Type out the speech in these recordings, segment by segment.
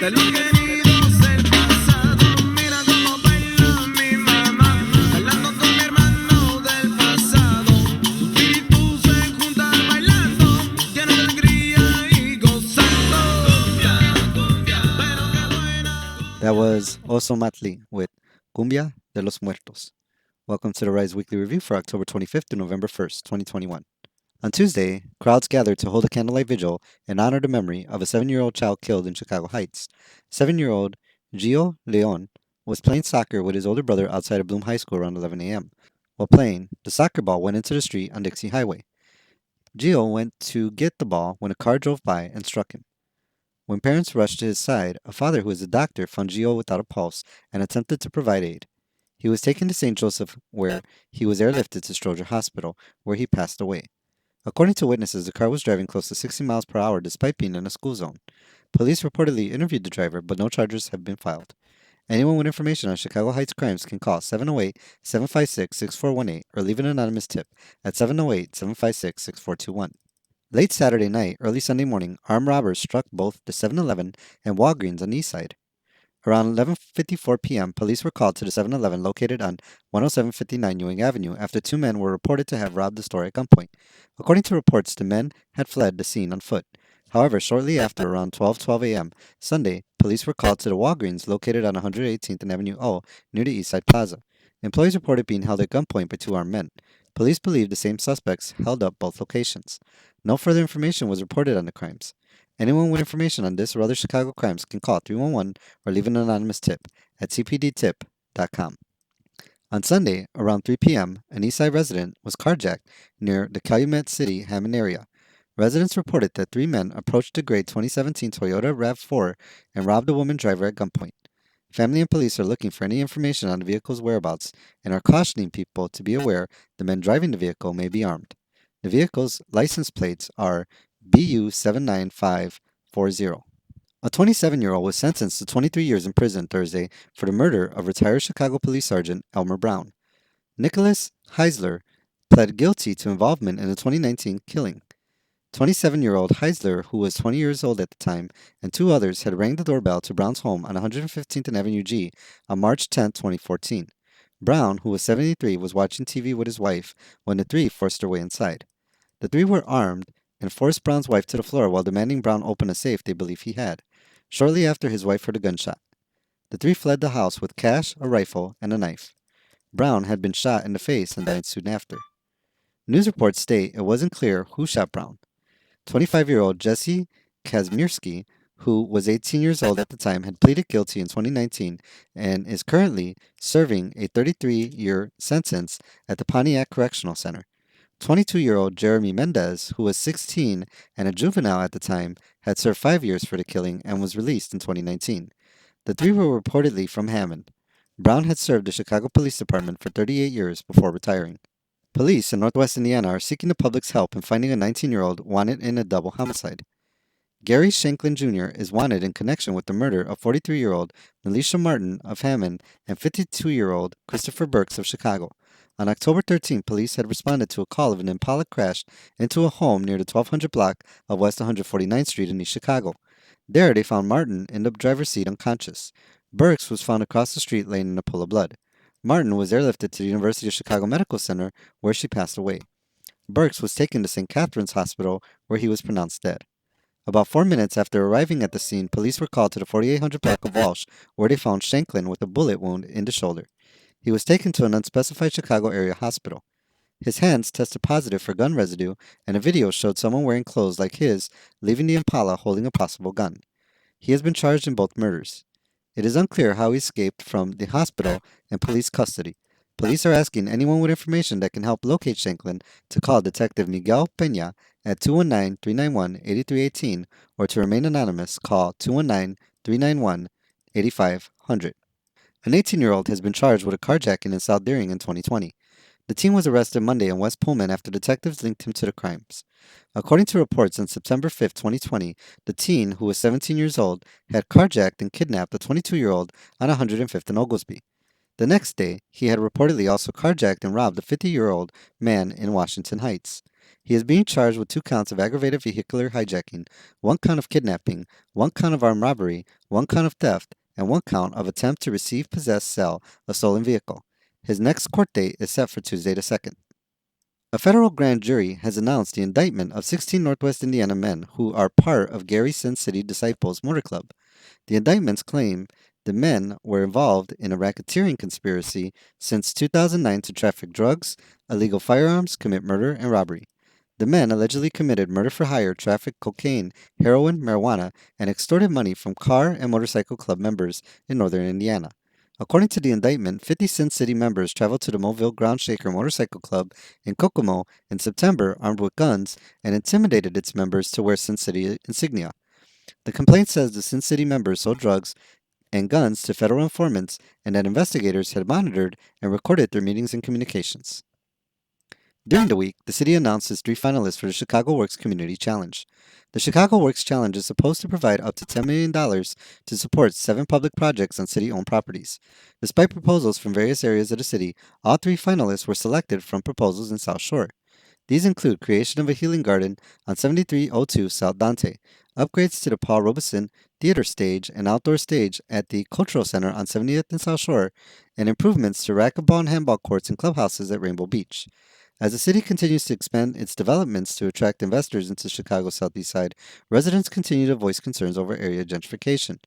De los queridos del pasado, mira cómo baila mi mamá, bailando con mi hermano del pasado. Y tú se juntan bailando, llenos de alegría y gozando. Cumbia, cumbia, pero qué buena. That was Oso Matli with Cumbia de los Muertos. Welcome to the Rise Weekly Review for October 25th to November 1st, 2021. On Tuesday, crowds gathered to hold a candlelight vigil in honor of the memory of a 7-year-old child killed in Chicago Heights. 7-year-old Gio Leon was playing soccer with his older brother outside of Bloom High School around 11 a.m. While playing, the soccer ball went into the street on Dixie Highway. Gio went to get the ball when a car drove by and struck him. When parents rushed to his side, a father who is a doctor found Gio without a pulse and attempted to provide aid. He was taken to St. Joseph, where he was airlifted to Stroger Hospital, where he passed away. According to witnesses, the car was driving close to 60 miles per hour despite being in a school zone. Police reportedly interviewed the driver, but no charges have been filed. Anyone with information on Chicago Heights crimes can call 708-756-6418 or leave an anonymous tip at 708-756-6421. Late Saturday night, early Sunday morning, armed robbers struck both the 7-Eleven and Walgreens on the east side. Around 11:54 p.m., police were called to the 7-Eleven located on 10759 Ewing Avenue after two men were reported to have robbed the store at gunpoint. According to reports, the men had fled the scene on foot. However, shortly after, around 12:12 a.m. Sunday, police were called to the Walgreens located on 118th and Avenue O near the Eastside Plaza. Employees reported being held at gunpoint by two armed men. Police believe the same suspects held up both locations. No further information was reported on the crimes. Anyone with information on this or other Chicago crimes can call 311 or leave an anonymous tip at cpdtip.com. On Sunday, around 3 p.m., an Eastside resident was carjacked near the Calumet City, Hammond area. Residents reported that three men approached a gray 2017 Toyota RAV4 and robbed a woman driver at gunpoint. Family and police are looking for any information on the vehicle's whereabouts and are cautioning people to be aware the men driving the vehicle may be armed. The vehicle's license plates are BU79540. A 27-year-old was sentenced to 23 years in prison Thursday for the murder of retired Chicago Police Sergeant Elmer Brown. Nicholas Heisler pled guilty to involvement in the 2019 killing. 27-year-old Heisler, who was 20 years old at the time, and two others had rang the doorbell to Brown's home on 115th and Avenue G on March 10, 2014. Brown, who was 73, was watching TV with his wife when the three forced their way inside. The three were armed and forced Brown's wife to the floor while demanding Brown open a safe they believe he had. Shortly after, his wife heard a gunshot. The three fled the house with cash, a rifle, and a knife. Brown had been shot in the face and died soon after. News reports state it wasn't clear who shot Brown. 25-year-old Jesse Kazmierski, who was 18 years old at the time, had pleaded guilty in 2019 and is currently serving a 33-year sentence at the Pontiac Correctional Center. 22-year-old Jeremy Mendez, who was 16 and a juvenile at the time, had served 5 years for the killing and was released in 2019. The three were reportedly from Hammond. Brown had served the Chicago Police Department for 38 years before retiring. Police in Northwest Indiana are seeking the public's help in finding a 19-year-old wanted in a double homicide. Gary Shanklin Jr. is wanted in connection with the murder of 43-year-old Melisha Martin of Hammond and 52-year-old Christopher Burks of Chicago. On October 13, police had responded to a call of an Impala crash into a home near the 1200 block of West 149th Street in East Chicago. There, they found Martin in the driver's seat unconscious. Burks was found across the street laying in a pool of blood. Martin was airlifted to the University of Chicago Medical Center, where she passed away. Burks was taken to St. Catherine's Hospital, where he was pronounced dead. About 4 minutes after arriving at the scene, police were called to the 4800 block of Walsh, where they found Shanklin with a bullet wound in the shoulder. He was taken to an unspecified Chicago area hospital. His hands tested positive for gun residue, and a video showed someone wearing clothes like his leaving the Impala holding a possible gun. He has been charged in both murders. It is unclear how he escaped from the hospital and police custody. Police are asking anyone with information that can help locate Shanklin to call Detective Miguel Peña at 219-391-8318 or to remain anonymous, call 219-391-8500. An 18-year-old has been charged with a carjacking in South Deering in 2020. The teen was arrested Monday in West Pullman after detectives linked him to the crimes. According to reports, on September 5, 2020, the teen, who was 17 years old, had carjacked and kidnapped a 22-year-old on 105th and Oglesby. The next day, he had reportedly also carjacked and robbed a 50-year-old man in Washington Heights. He is being charged with 2 counts of aggravated vehicular hijacking, 1 count of kidnapping, 1 count of armed robbery, 1 count of theft, and 1 count of attempt to receive, possess, sell a stolen vehicle. His next court date is set for Tuesday the 2nd. A federal grand jury has announced the indictment of 16 Northwest Indiana men who are part of Gary Sin City Disciples Motor Club. The indictments claim the men were involved in a racketeering conspiracy since 2009 to traffic drugs, illegal firearms, commit murder, and robbery. The men allegedly committed murder for hire, trafficked cocaine, heroin, marijuana, and extorted money from car and motorcycle club members in northern Indiana. According to the indictment, 50 Sin City members traveled to the Mobile Ground Shaker Motorcycle Club in Kokomo in September armed with guns and intimidated its members to wear Sin City insignia. The complaint says the Sin City members sold drugs and guns to federal informants and that investigators had monitored and recorded their meetings and communications. During the week, the city announced its 3 finalists for the Chicago Works Community Challenge. The Chicago Works Challenge is supposed to provide up to $10 million to support 7 public projects on city-owned properties. Despite proposals from various areas of the city, all 3 finalists were selected from proposals in South Shore. These include creation of a healing garden on 7302 South Dante, upgrades to the Paul Robeson Theater Stage and outdoor stage at the Cultural Center on 70th and South Shore, and improvements to racquetball and handball courts and clubhouses at Rainbow Beach. As the city continues to expand its developments to attract investors into Chicago's southeast side, residents continue to voice concerns over area gentrification.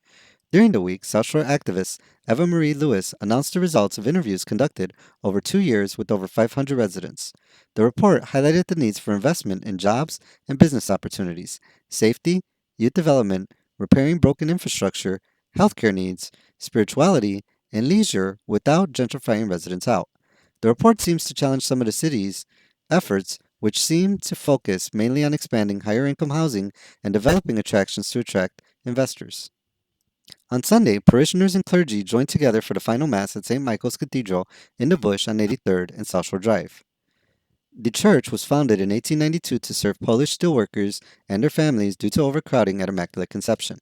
During the week, South Shore activist Eva Marie Lewis announced the results of interviews conducted over 2 years with over 500 residents. The report highlighted the needs for investment in jobs and business opportunities, safety, youth development, repairing broken infrastructure, healthcare needs, spirituality, and leisure without gentrifying residents out. The report seems to challenge some of the city's efforts, which seem to focus mainly on expanding higher income housing and developing attractions to attract investors. On Sunday, parishioners and clergy joined together for the final Mass at St. Michael's Cathedral in the Bush on 83rd and South Shore Drive. The church was founded in 1892 to serve Polish steelworkers and their families due to overcrowding at Immaculate Conception.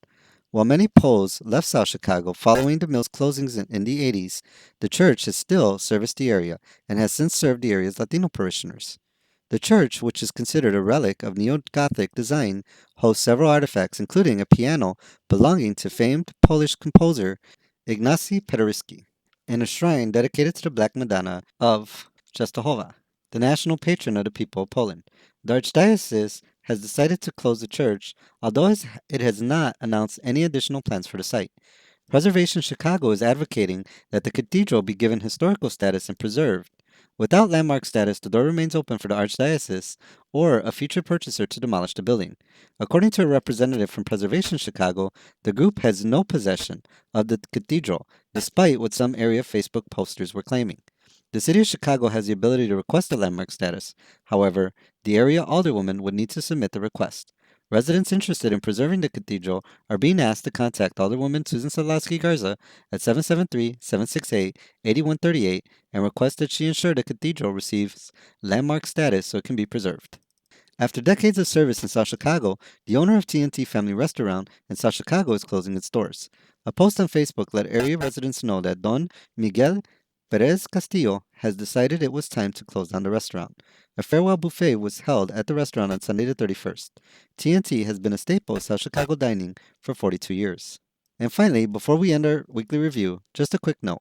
While many Poles left South Chicago following the mill's closings in the 80s, the church has still serviced the area and has since served the area's Latino parishioners. The church, which is considered a relic of Neo-Gothic design, hosts several artifacts, including a piano belonging to famed Polish composer Ignacy Paderewski, and a shrine dedicated to the Black Madonna of Częstochowa, the national patron of the people of Poland. The Archdiocese has decided to close the church, although it has not announced any additional plans for the site. Preservation Chicago is advocating that the cathedral be given historical status and preserved. Without landmark status, the door remains open for the Archdiocese or a future purchaser to demolish the building. According to a representative from Preservation Chicago, the group has no possession of the cathedral, despite what some area Facebook posters were claiming. The City of Chicago has the ability to request a landmark status. However, the area alderwoman would need to submit the request. Residents interested in preserving the cathedral are being asked to contact Alderwoman Susan Sadlowski Garza at 773-768-8138 and request that she ensure the cathedral receives landmark status so it can be preserved. After decades of service in South Chicago, the owner of T&T Family Restaurant in South Chicago is closing its doors. A post on Facebook let area residents know that Don Miguel Perez Castillo has decided it was time to close down the restaurant. A farewell buffet was held at the restaurant on Sunday the 31st. T&T has been a staple of South Chicago dining for 42 years. And finally, before we end our weekly review, just a quick note.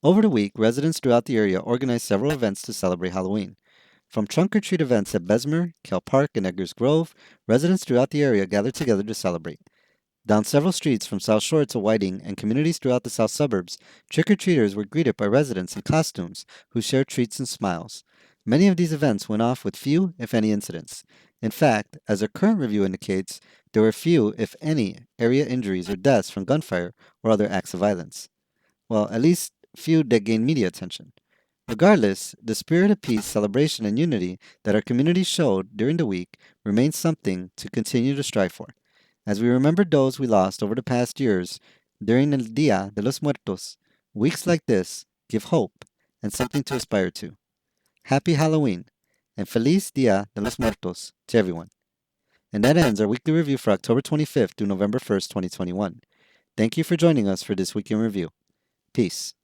Over the week, residents throughout the area organized several events to celebrate Halloween. From trunk-or-treat events at Bessemer, Kell Park, and Edgar's Grove, residents throughout the area gathered together to celebrate. Down several streets from South Shore to Whiting and communities throughout the south suburbs, trick-or-treaters were greeted by residents in costumes who shared treats and smiles. Many of these events went off with few, if any, incidents. In fact, as our current review indicates, there were few, if any, area injuries or deaths from gunfire or other acts of violence. Well, at least few that gained media attention. Regardless, the spirit of peace, celebration, and unity that our community showed during the week remains something to continue to strive for. As we remember those we lost over the past years during El Dia de los Muertos, weeks like this give hope and something to aspire to. Happy Halloween and Feliz Dia de los Muertos to everyone. And that ends our weekly review for October 25th through November 1st, 2021. Thank you for joining us for this week in review. Peace.